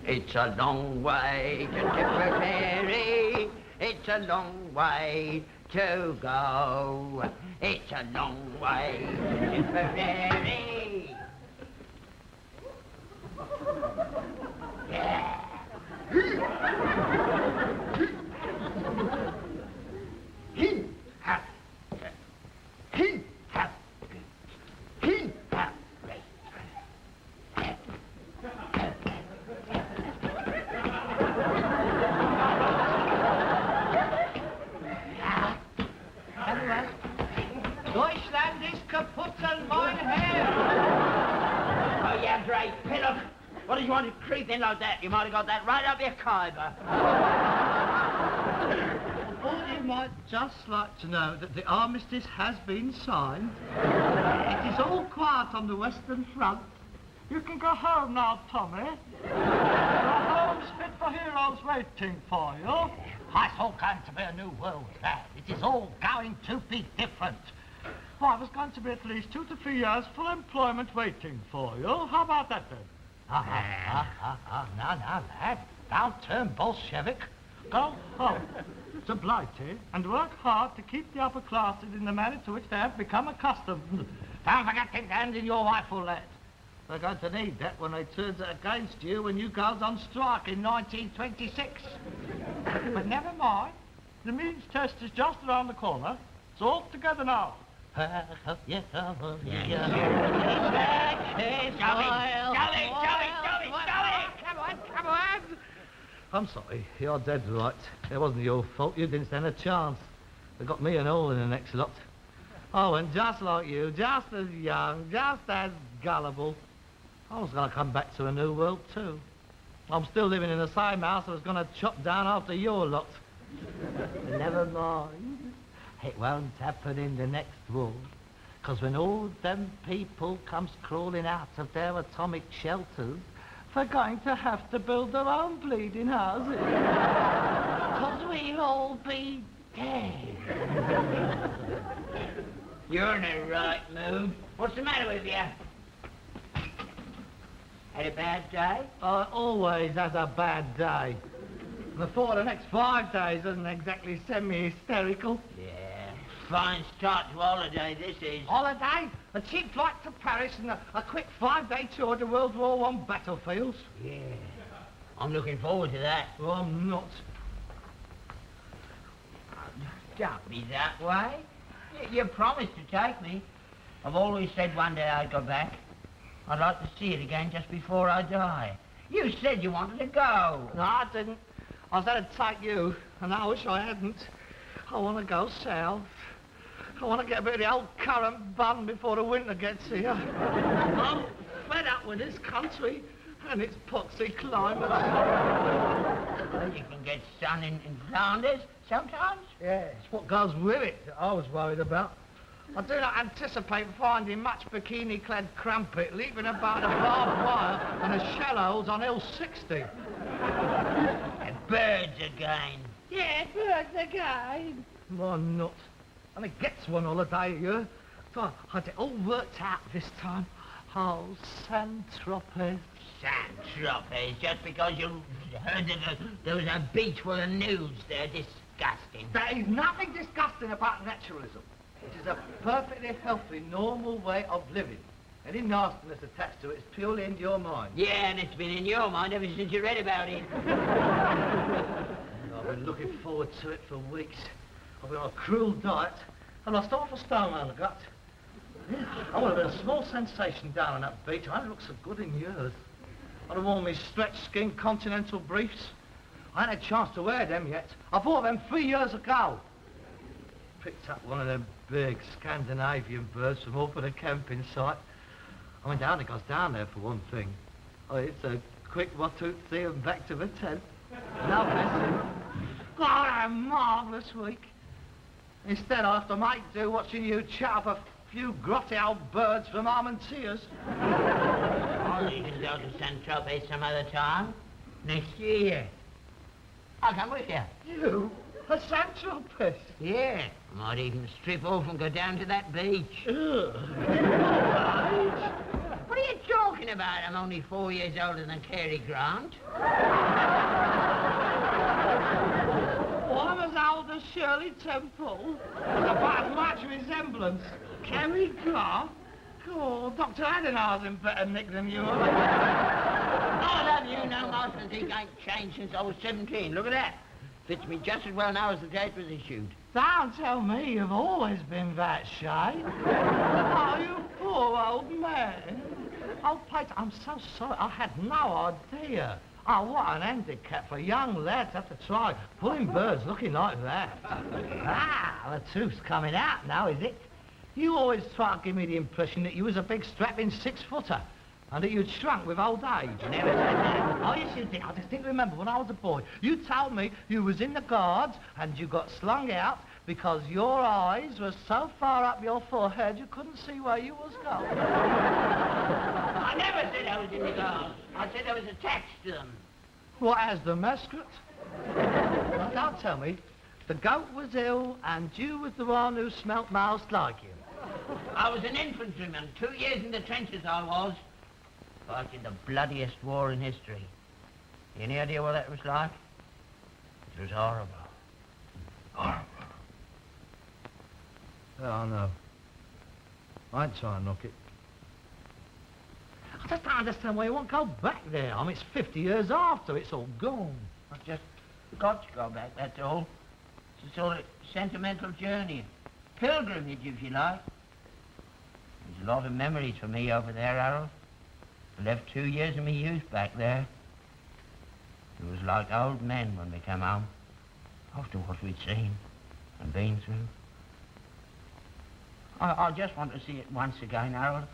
It's a long way to Tipperary. It's a long way to go. It's a long way to Tipperary. Yeah. Deutschland is kaputt and mein Herr! Oh, you great pillock. What did you want to creep in like that? You might have got that right up your kyber. Or you might just like to know that the armistice has been signed. It is all quiet on the Western Front. You can go home now, Tommy. Your home's fit for heroes waiting for you. It's all going to be a new world, lad. It is all going to be different. Well, there's going to be at least 2 to 3 years full employment waiting for you. How about that, then? Now, lad. Don't turn Bolshevik. Go home to Blighty and work hard to keep the upper classes in the manner to which they have become accustomed. Don't forget to hand in your rifle, lad. They're going to need that when they turn it against you when you goes on strike in 1926. But never mind. The means test is just around the corner. It's all together now. Jolly! Come on! I'm sorry. You're dead right. It wasn't your fault. You didn't stand a chance. They got me and all in the next lot. Oh, and just like you, just as young, just as gullible, I was going to come back to a new world too. I'm still living in the same house I was going to chop down after your lot. But never mind. It won't happen in the next war. Because when all them people comes crawling out of their atomic shelters, they're going to have to build their own bleeding houses. Because we'll all be dead. You're in the right mood. What's the matter with you? Had a bad day? I always has a bad day. And the thought of the next 5 days isn't exactly semi-hysterical. Yeah. Fine start to holiday, this is. Holiday? A cheap flight to Paris and a quick 5-day tour to World War I battlefields. Yeah. I'm looking forward to that. Well, I'm not. Don't be that way. You promised to take me. I've always said one day I'd go back. I'd like to see it again just before I die. You said you wanted to go. No, I didn't. I said I'd take you, and I wish I hadn't. I want to go south. I want to get a bit of the old currant bun before the winter gets here. I'm fed up with this country and its poxy climate. Well, you can get sun in Flanders sometimes. Yeah, it's what goes with it that I was worried about. I do not anticipate finding much bikini-clad crumpet leaping about a barbed wire and the shell holes on Hill 60. And birds again. Yeah, birds again. Why not? And it gets one holiday a year. So I had it all worked out this time. Oh, Saint-Tropez. Saint-Tropez, just because you heard that there was a beach full of nudes there. Disgusting. There is nothing disgusting about naturalism. It is a perfectly healthy, normal way of living. Any nastiness attached to it is purely in your mind. Yeah, and it's been in your mind ever since you read about it. I've been looking forward to it for weeks. I've been on a cruel diet, and I started for stone on the gut. Yeah, I would have been a small sensation down on that beach. I haven't looked so good in years. I'd have worn my stretch skin Continental briefs. I ain't had a chance to wear them yet. I bought them 3 years ago. Picked up one of them big Scandinavian birds from over the camping site. I mean, down it goes down there for one thing. Oh, it's a quick 1, 2, 3 and back to the tent. No messing. Oh, a marvellous week. Instead, I have to make do watching you chat up a few grotty old birds from Armentiers. Oh, you can go to Saint-Tropez some other time. Next year. I'll come with you. You? A Saint-Tropez? Yeah. I might even strip off and go down to that beach. Ugh. What are you talking about? I'm only 4 years older than Cary Grant. Well, I'm as old as Shirley Temple. About as much resemblance. Cary Grant? God, Dr. Adenauer's better nick than you are. I love you no more since he ain't changed since I was 17. Look at that. Fits me just as well now as the day it was issued. Don't tell me you've always been that shape. Oh, you poor old man. Oh, Pete, I'm so sorry. I had no idea. Oh, what an handicap for young lads to have to try pulling birds looking like that. The truth's coming out now, is it? You always try to give me the impression that you was a big strapping 6-footer and that you'd shrunk with old age. Never said that. Oh, yes, you did. I distinctly remember when I was a boy, you told me you was in the Guards and you got slung out because your eyes were so far up your forehead you couldn't see where you was going. I never said I was in the Guards. I said I was attached to them. What, as the mascot? Well, don't tell me. The goat was ill and you was the one who smelt most like him. I was an infantryman. 2 years in the trenches I was. Fighting the bloodiest war in history. Any idea what that was like? It was horrible. Horrible. Yeah, I know. I ain't trying to knock it. I just don't understand why you won't go back there. I mean, it's 50 years after it's all gone. I've just got to go back, that's all. It's a sort of sentimental journey. Pilgrimage, if you like. There's a lot of memories for me over there, Harold. I left 2 years of my youth back there. It was like old men when we came home, after what we'd seen and been through. I just want to see it once again, Harold.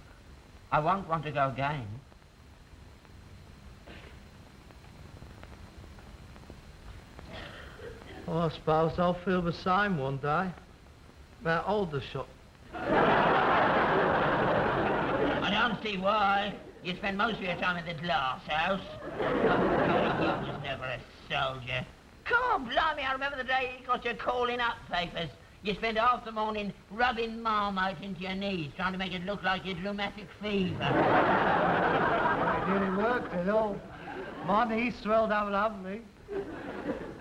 I won't want to go again. Well, I suppose I'll feel the same one day. About Aldershot. I don't see why. You spend most of your time at the glass house. You was never a soldier. Come on, blimey, I remember the day you got your calling up papers. You spent half the morning rubbing Marmite into your knees, trying to make it look like you had rheumatic fever. It really worked at all. My knees swelled up lovely.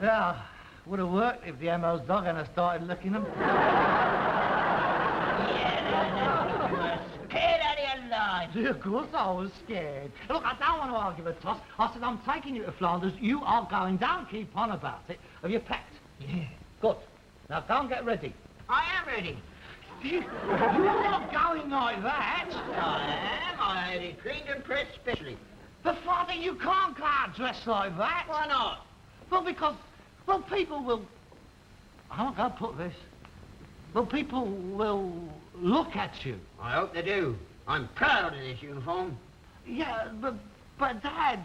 Yeah, would have worked if the MO's dog hadn't started licking them. Yeah, that's scared out of your life. Of course I was scared. Look, I don't want to argue the toss. I said, I'm taking you to Flanders. You are going. Don't keep on about it. Have you packed? Yeah. Good. Now go and get ready. I am ready. You're not going like that. I am. I had it cleaned and pressed specially. But, Father, you can't go out dressed like that. Why not? Well, because, well, people will... How am I going to put this? Well, people will look at you. I hope they do. I'm proud of this uniform. Yeah, but Dad,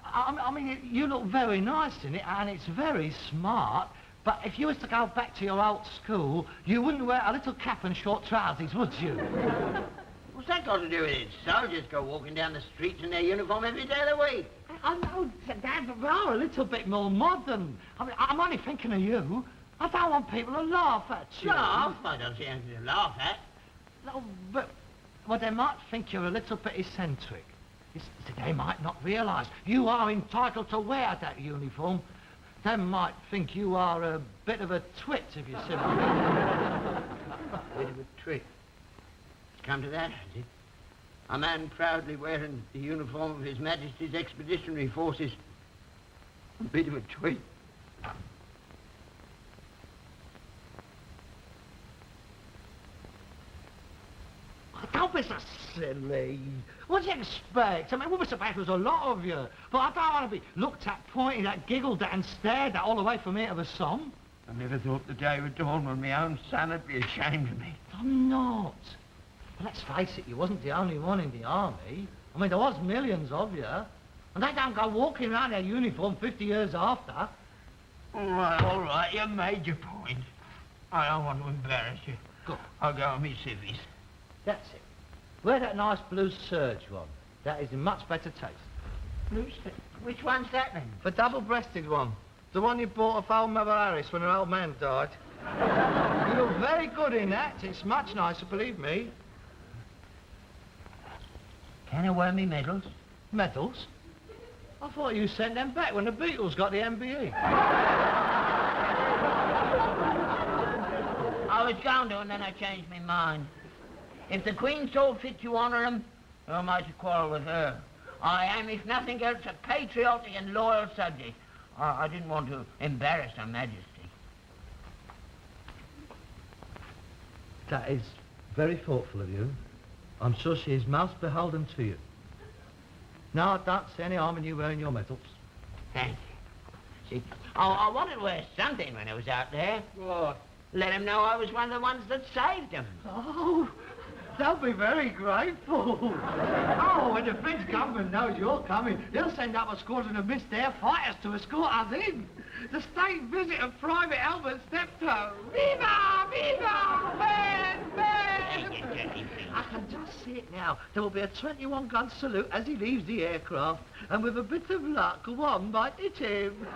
I mean, you look very nice in it, and it's very smart. But if you was to go back to your old school, you wouldn't wear a little cap and short trousers, would you? What's that got to do with it? Soldiers go walking down the streets in their uniform every day of the week. I know, Dad, but we are a little bit more modern. I mean, I'm only thinking of you. I don't want people to laugh at you. Laugh? I don't see anything to laugh at. No, but well, they might think you're a little bit eccentric. They might not realise you are entitled to wear that uniform. They might think you are a bit of a twit, if you see what I mean. Bit of a trick. It's come to that, has it? A man proudly wearing the uniform of His Majesty's Expeditionary Forces. A bit of a twit. Don't Mr. Silly. What do you expect? I mean, we were supposed there was a lot of you. But I don't want to be looked at, pointed at, giggled at and stared at all the way from here to the Somme. I never thought the day would dawn when my own son would be ashamed of me. I'm not. But let's face it, you wasn't the only one in the army. I mean, there was millions of you. And they don't go walking around their uniform 50 years after. All right, you made your point. I don't want to embarrass you. Go. I'll go on me civvies. That's it. Wear that nice blue serge one. That is in much better taste. Blue stick? Which one's that then? The double-breasted one. The one you bought off old Mother Harris when her old man died. You look very good in that. It's much nicer, believe me. Can I wear me medals? Medals? I thought you sent them back when the Beatles got the MBE. I was going to, and then I changed my mind. If the Queen saw fit to honour him, who am I to quarrel with her? I am, if nothing else, a patriotic and loyal subject. I didn't want to embarrass Her Majesty. That is very thoughtful of you. I'm sure she is most beholden to you. No, I don't see any harm in you wearing your medals. Thank you. See, I wanted to wear something when I was out there. What? Let him know I was one of the ones that saved him. Oh, they'll be very grateful. Oh, when the French government knows you're coming, they'll send up a squadron of missed air fighters to escort us in. The state visit of Private Albert Steptoe. Viva! Viva! Man! Man! I can just see it now. There will be a 21-gun salute as he leaves the aircraft, and with a bit of luck, one might hit him.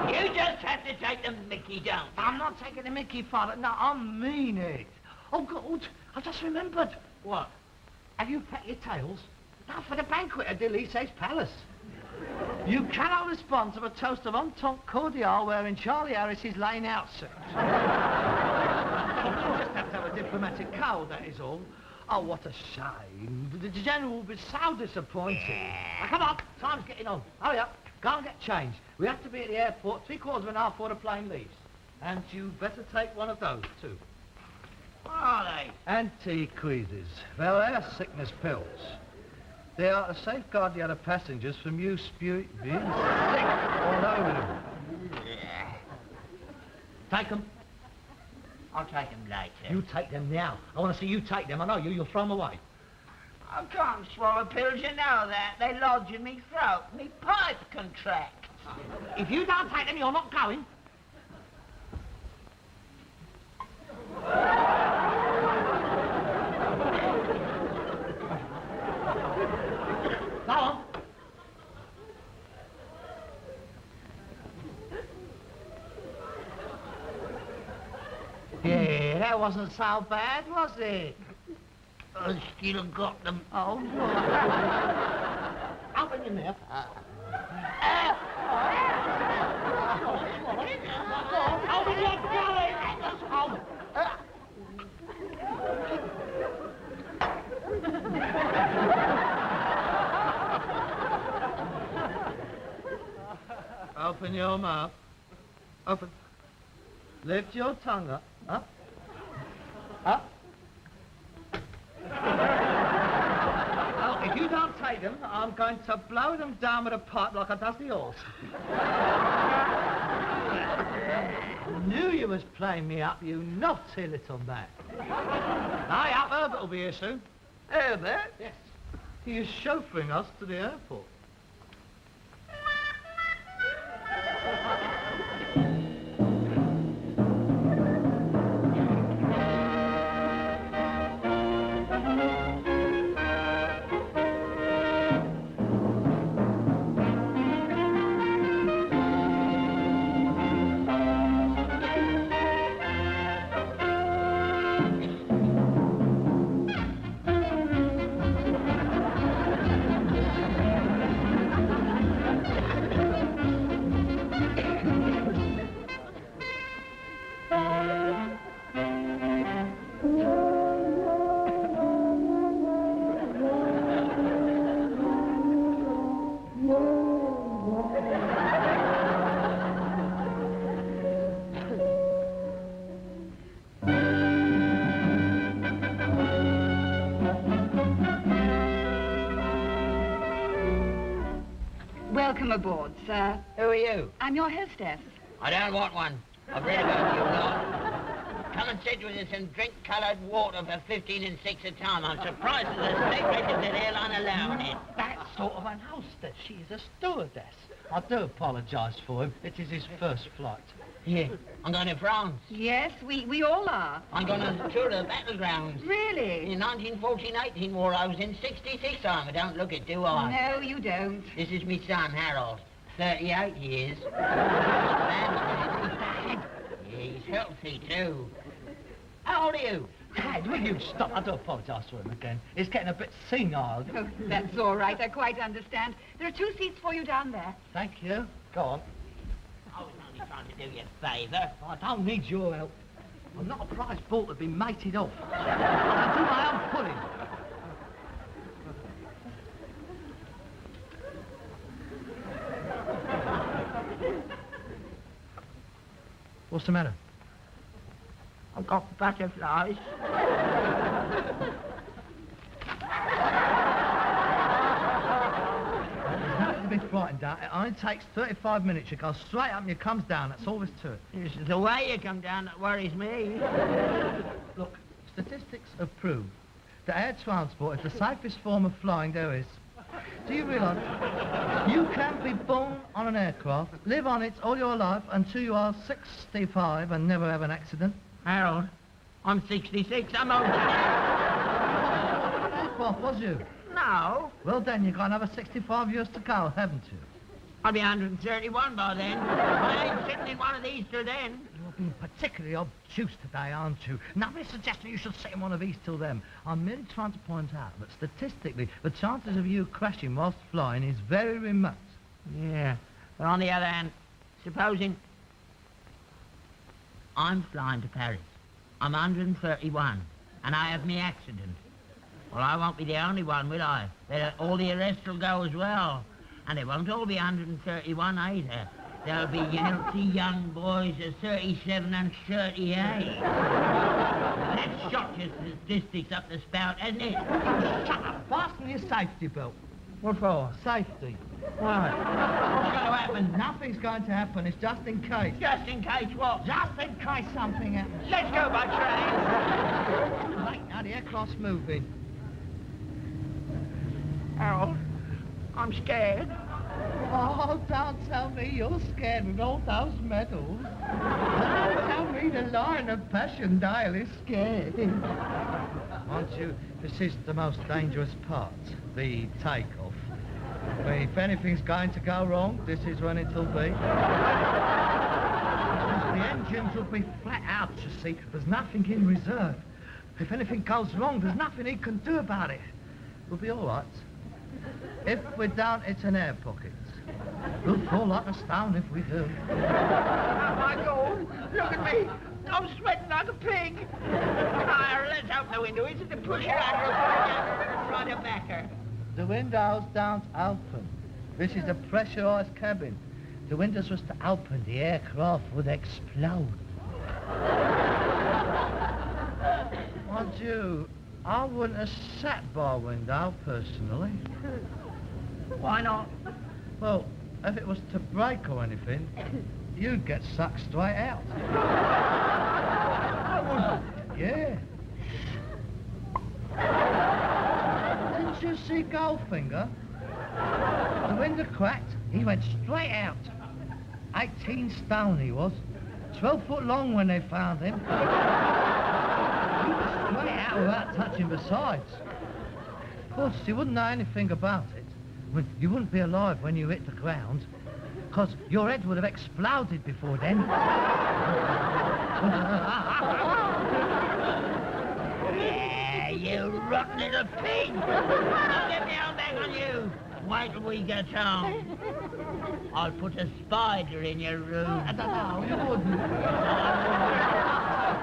You just have to take the mickey, don't you? I'm not taking the mickey, Father. No, I mean it. Oh, God, I just remembered. What? Have you packed your tails? Now for the banquet at Delice's Palace. You cannot respond to a toast of entente cordiale wearing Charlie Harris's laying out suit. You just have to have a diplomatic code, that is all. Oh, what a shame. The General will be so disappointed. Now, come on, time's getting on. Hurry up, go and get changed. We have to be at the airport 3/4 of an hour before the plane leaves. And you better take one of those, too. What are they? Antiqueses. Well, they're sickness pills. They are to safeguard the other passengers from you being sick all over them. Take them. I'll take them later. You take them now. I want to see you take them. I know you. You'll throw them away. I can't swallow pills, you know that. They lodge in me throat. Me pipe contracts. If you don't take them, you're not going. Go on. Yeah, that wasn't so bad, was it? I still got them. Oh, no. Open your mouth. Open your belly. Open your mouth. Open. Lift your tongue up. Up. Up. Oh, if you don't take them, I'm going to blow them down with a pipe like I does the horse. I knew you was playing me up, you naughty little man. Aye, up, Herbert will be here soon. Herbert? Yes. He is chauffeuring us to the airport. Welcome aboard, sir. Who are you? I'm your hostess. I don't want one. I've read about you lot. Come and sit with us and drink coloured water for 15 and 6 a time. I'm surprised that the state-registered airline allowing it. That sort of an hostess. She is a stewardess. I do apologise for him. It is his first flight. Yeah, I'm going to France. Yes, we all are. I'm going on a tour of the battlegrounds. Really? In 1914-18 war, I was in 66 army. Don't look it, do I? No, you don't. This is my son, Harold. 38 years. Yeah, he's healthy, too. How old are you? Dad, will you stop? I do apologise for him again. He's getting a bit senile. Oh, that's all right. I quite understand. There are 2 seats for you down there. Thank you. Go on. I was only trying to do you a favour. I don't need your help. I'm not a prize bull to be mated off. I do my own pulling. What's the matter? I've got butterflies. Nothing to be frightened at. It only takes 35 minutes. You go straight up and you comes down. That's all there is to it. It's the way you come down that worries me. Look, statistics have proved that air transport is the safest form of flying there is. Do you realise you can be born on an aircraft, live on it all your life until you are 65 and never have an accident? Harold, I'm 66. I'm older. Aircraft, was you? No, Well then, you've got another 65 years to go, haven't you? I'll be 131 by then. I ain't sitting in one of these till then. You're being particularly obtuse today, aren't you? Nobody's suggesting you should sit in one of these till then. I'm merely trying to point out that statistically, the chances of you crashing whilst flying is very remote. Yeah, but on the other hand, supposing I'm flying to Paris. I'm 131, and I have me accident. Well, I won't be the only one, will I? All the rest will go as well. And they won't all be 131 either. There'll be healthy young boys of 37 and 38. That's shot your statistics up the spout, hasn't it? Shut up! Fasten your safety belt. What for? Safety. What? What's going to happen? Nothing's going to happen. It's just in case. Just in case what? Just in case something happens. Let's go by train. Right, now the aircraft's moving. Harold, I'm scared. Oh, don't tell me you're scared with all those medals. Don't tell me the Lion of Passchendaele is scared. Mind you, this is the most dangerous part, the takeoff. But if anything's going to go wrong, this is when it'll be. The engines will be flat out, you see. There's nothing in reserve. If anything goes wrong, there's nothing he can do about it. We'll be all right. If we don't, it's an air pocket. We'll fall like a stone if we do. Oh, my God, look at me. I'm sweating like a pig. Let's open the window. Is it the pusher under or front or backer? The windows don't open. This is a pressurised cabin. The windows was to open, the aircraft would explode. Mind you, I wouldn't have sat by a window, personally. Why not? Well, if it was to break or anything, you'd get sucked straight out. Yeah. Didn't you see Goldfinger? The window cracked, he went straight out. 18 stone he was. 12 foot long when they found him. He was straight out without touching the sides. Of course, you wouldn't know anything about it. I mean, you wouldn't be alive when you hit the ground, because your head would have exploded before then. Yeah, you rotten little pig. I'll get my own back on you. Wait till we get home. I'll put a spider in your room. No, you wouldn't. I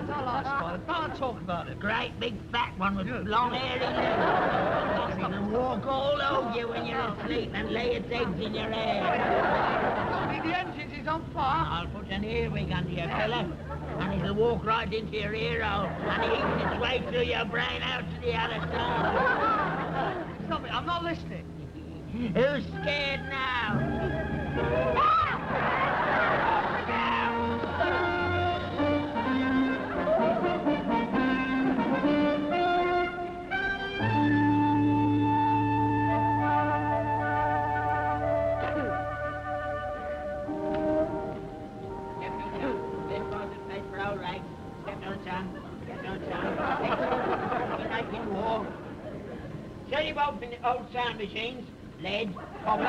don't like spiders. Don't talk about it. Great big fat one with long hairy legs. It'll walk all over you when you're asleep and lay its eggs in your hair. The engine is on fire. I'll put an earwig under your pillow, and it'll walk right into your ear hole, and eat its way through your brain out to the other side. Stop it, I'm not listening. Who's scared now? Study about old sound machines, lead, copper,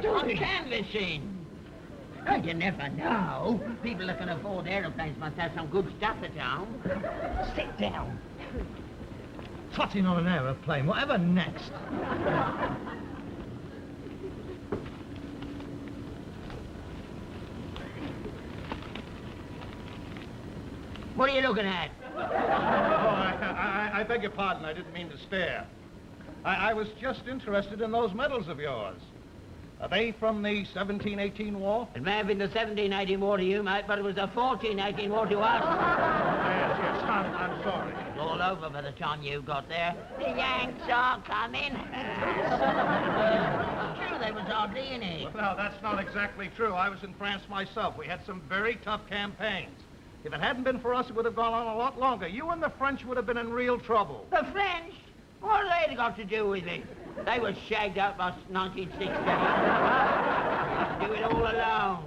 on canvassing. Oh, you never know. People that can afford aeroplanes must have some good stuff at home. Sit down. Trotting on an aeroplane, whatever next? What are you looking at? Oh, I beg your pardon. I didn't mean to stare. I was just interested in those medals of yours. Are they from the 1718 war? It may have been the 1718 war to you, mate, but it was the 1418 war to us. Yes, I'm sorry. It was all over by the time you got there. The Yanks are coming. It's true, they was hardly in it. Well, that's not exactly true. I was in France myself. We had some very tough campaigns. If it hadn't been for us, it would have gone on a lot longer. You and the French would have been in real trouble. The French? What have they got to do with it? They were shagged out by 1916. Do it all alone.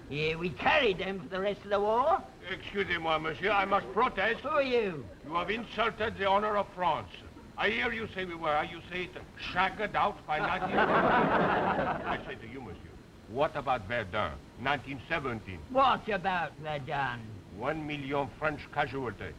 Yeah, we carried them for the rest of the war. Excusez-moi, monsieur, I must protest. Who are you? You have insulted the honor of France. I hear you say we were, you say it, shagged out by 19... I say to you, monsieur, what about Verdun, 1917? What about Verdun? 1 million French casualties.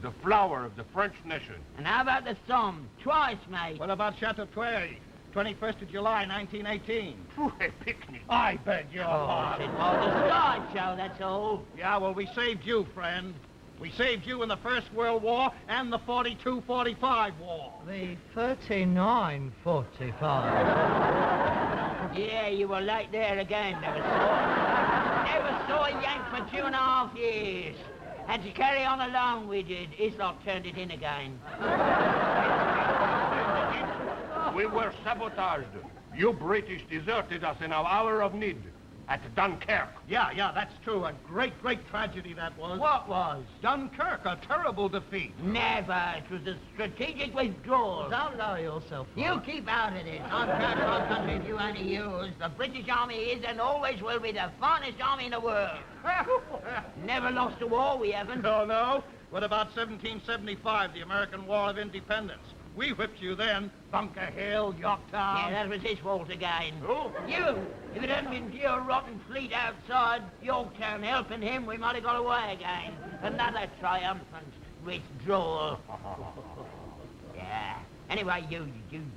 The flower of the French nation. And how about the Somme? Twice, mate. What about Chateauguay, 21st of July, 1918? Phew, a picnic. I beg your Oh, pardon. it was a sideshow, that's all. Yeah, well, we saved you, friend. We saved you in the First World War and the 42-45 war. The 39-45. Yeah, you were late there again, never saw a Yank for 2.5 years. Had to carry on along we did. Islop turned it in again. We were sabotaged. You British deserted us in our hour of need at Dunkirk. Yeah, that's true. A great tragedy that was. What was? Dunkirk, a terrible defeat. Never. It was a strategic withdrawal. Don't lower yourself. You keep out of this. I'm proud of our country if you only use. The British Army is and always will be the finest army in the world. Never lost a war, we haven't. No. What about 1775, the American War of Independence? We whipped you then. Bunker Hill, Yorktown. Yeah, that was his fault again. Who? You! If it hadn't been for your rotten fleet outside Yorktown helping him, we might have got away again. Another triumphant withdrawal. Yeah. Anyway, you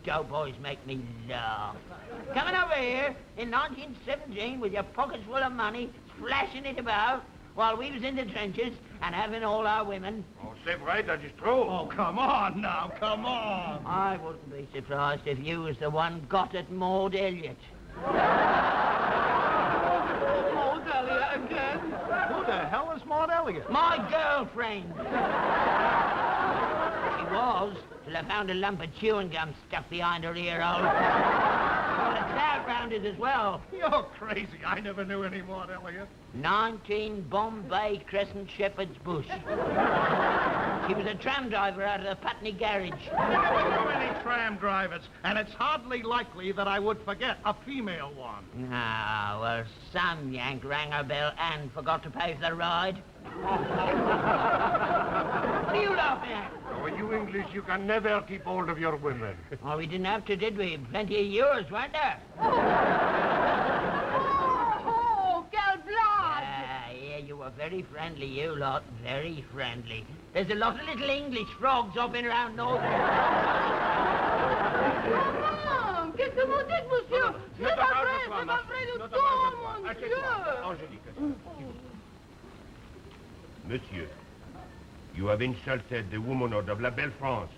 doughboys make me laugh. Coming over here in 1917 with your pockets full of money, flashing it about, while we was in the trenches and having all our women. Oh, c'est vrai, that is true. Oh, come on now, come on. I wouldn't be surprised if you was the one got at Maud Elliot. Maud Elliot again? Who the hell is Maud Elliot? My girlfriend. She was, till I found a lump of chewing gum stuck behind her ear hole. Well, a cloud round it as well. You're crazy. I never knew any Maud Elliot. 19 Bombay Crescent Shepherd's Bush. She was a tram driver out of the Putney garage. Too many tram drivers, and it's hardly likely that I would forget a female one. Ah, well, some Yank rang her bell and forgot to pay for the ride. What are you laughing at? Oh, you English, you can never keep hold of your women. Oh, we didn't have to, did we? Plenty of yours, weren't there? Oh, quel blood! Yeah, you were very friendly, you lot. Very friendly. There's a lot of little English frogs hopping around North. Maman, qu'est-ce que vous dites, monsieur? C'est pas vrai du tout, mon Dieu! Angélique. Monsieur, you have insulted the womanhood of La Belle France.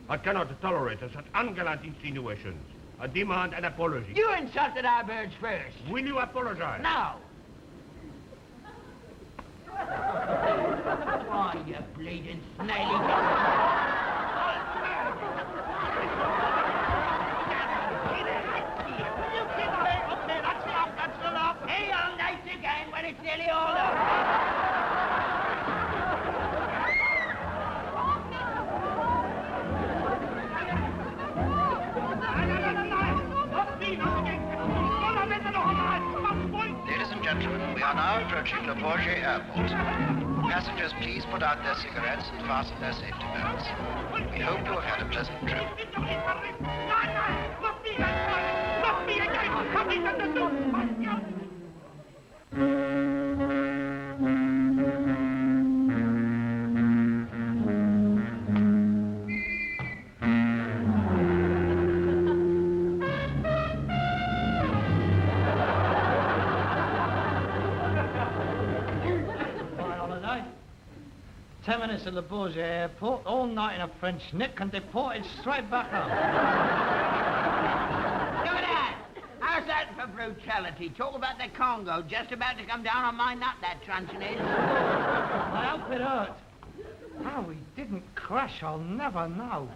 I cannot tolerate such ungallant insinuations. I demand an apology. You insulted our birds first. Will you apologize? Now. Why, you bleeding snaily. Englishmen, we are now approaching Le Bourget Airport. Passengers, please put out their cigarettes and fasten their safety belts. We hope you have had a pleasant trip. My holiday. 10 minutes at Le Bourget Airport, all night in a French nick and deported straight back home. Look at that! How's that for brutality? Talk about the Congo just about to come down on my nut, that truncheon is. I hope it hurt. How we didn't crash, I'll never know.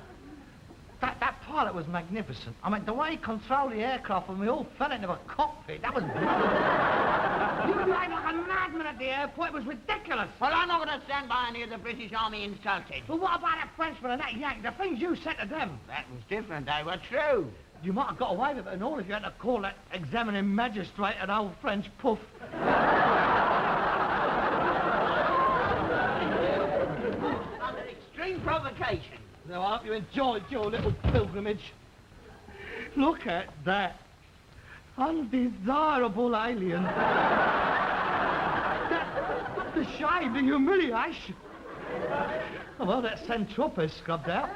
That pilot was magnificent. I mean, the way he controlled the aircraft when we all fell into a cockpit, that was brilliant. You behaved like a madman at the airport. It was ridiculous. Well, I'm not going to stand by any of the British Army insulted. But what about that Frenchman and that Yank? The things you said to them. That was different. They were true. You might have got away with it and all if you had to call that examining magistrate an old French puff. Under extreme provocation. Now, I hope you enjoyed your little pilgrimage. Look at that. Undesirable alien. The shame, the humiliation. Oh, well, that Saint-Tropez scrubbed out.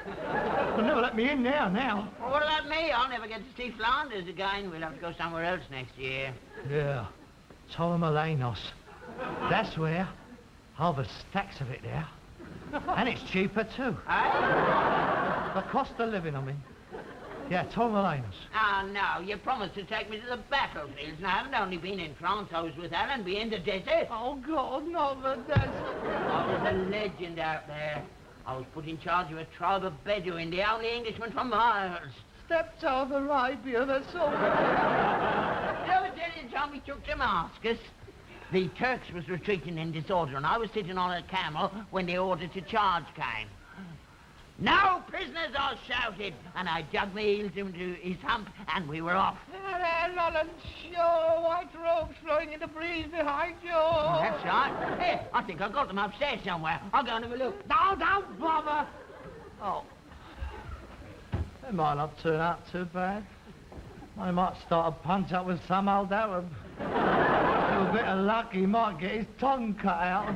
They'll never let me in there now. Well, what about me? I'll never get to see Flanders again. We'll have to go somewhere else next year. Yeah, Torremolinos. That's where. Harvest stacks of it there. And it's cheaper, too. Eh? The cost of living, I mean. Yeah, Torremolinos. Oh, no. You promised to take me to the battlefields, and I haven't only been in France. I was with Allenby in the desert. Oh, God, not the desert. I was a legend out there. I was put in charge of a tribe of Bedouin, the only Englishman for miles. Steptoe of Arabia, that's all. The Italian told me took Damascus. The Turks was retreating in disorder, and I was sitting on a camel when the order to charge came. No prisoners, I shouted, and I dug my heels into his hump, and we were off. Lolland, show white robes flowing in the breeze behind you. That's right. Here, I think I got them upstairs somewhere. I'll go and have a look. No, don't bother. Oh. They might not turn out too bad. I might start a punch up with some old Arab. With a bit of luck, he might get his tongue cut out.